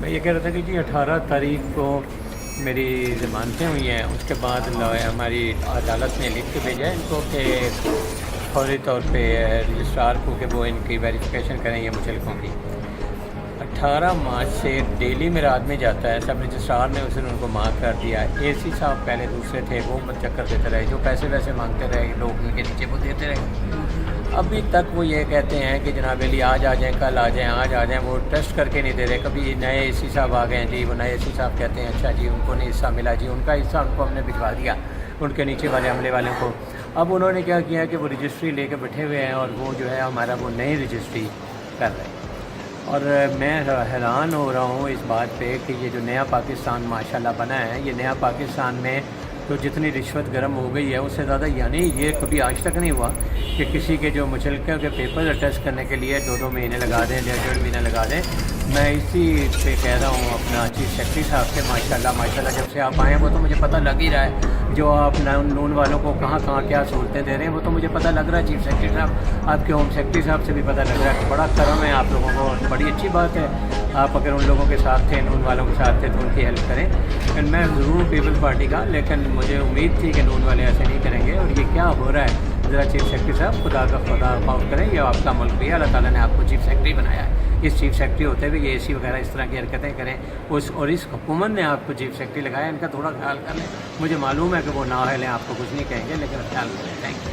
میں یہ کہہ رہا تھا کہ جی 18 تاریخ کو میری ضمانتیں ہوئی ہیں، اس کے بعد ہماری عدالت نے لکھ کے بھیجا ہے ان کو کہ فوری طور پہ رجسٹرار کو کہ وہ ان کی ویریفیکیشن کریں یہ مچلکوں کی۔ 18 مارچ سے ڈیلی میرا آدمی جاتا ہے، سب رجسٹرار نے اس دن ان کو مارک کر دیا۔ اے سی صاحب پہلے دوسرے تھے، وہ چکر دیتے رہے، جو پیسے ویسے مانگتے رہے لوگ ان کے نیچے وہ دیتے رہے۔ ابھی تک وہ یہ کہتے ہیں کہ جناب علی آج آ جائیں، کل آ جائیں، آج آ جائیں، وہ ٹیسٹ کر کے نہیں دے رہے۔ کبھی نئے اے سی صاحب آ گئے ہیں جی، وہ نئے اے سی صاحب کہتے ہیں اچھا جی ان کو نہیں حصہ ملا، جی ان کا حصہ ان کو ہم نے بھجوا دیا ان کے نیچے والے عملے والوں کو۔ اب انہوں نے کیا کیا کہ وہ رجسٹری لے کے بیٹھے ہوئے ہیں اور وہ جو ہے ہمارا وہ نئی رجسٹری کر رہے ہیں۔ اور میں حیران ہو رہا ہوں اس بات پہ کہ یہ جو نیا پاکستان ماشاءاللہ بنا ہے، یہ نیا پاکستان میں تو جتنی رشوت گرم ہو گئی ہے اس سے زیادہ، یعنی یہ کبھی آج تک نہیں ہوا کہ کسی کے جو مچلکوں کے پیپر اٹیسٹ کرنے کے لیے 2 مہینے لگا دیں، 1.5 مہینہ لگا دیں۔ میں اسی پہ کہہ رہا ہوں اپنا چیف سیکرٹری صاحب سے، ماشاءاللہ جب سے آپ آئے ہیں وہ تو مجھے پتہ لگ ہی رہا ہے جو آپ نون والوں کو کہاں کہاں کیا سہولتیں دے رہے ہیں، وہ تو مجھے پتہ لگ رہا ہے۔ چیف سیکرٹری صاحب، آپ کے ہوم سیکرٹری صاحب سے بھی پتہ لگ رہا ہے کہ بڑا کرم ہے آپ لوگوں کو، بڑی اچھی بات ہے۔ آپ اگر ان لوگوں کے ساتھ تھے، نون والوں کے ساتھ تھے تو ان کی ہیلپ کریں۔ لیکن میں ضرور پیپل پارٹی کا، لیکن مجھے امید تھی کہ نون والے ایسے نہیں کریں گے۔ اور یہ کیا ہو رہا ہے، ذرا چیف سیکرٹری صاحب خدا کا خدا خوف کریں، یہ آپ کا ملک بھی ہے، اللہ تعالیٰ نے آپ کو چیف سیکرٹری بنایا ہے۔ اس چیف سیکرٹری ہوتے ہوئے یہ اے سی وغیرہ اس طرح کی حرکتیں کریں، اور اس حکومت نے آپ کو چیف سیکرٹری لگایا، ان کا تھوڑا خیال کر لیں۔ مجھے معلوم ہے کہ وہ نااہل ہیں، آپ کو کچھ نہیں کہیں گے، لیکن خیال کریں۔ Thank you.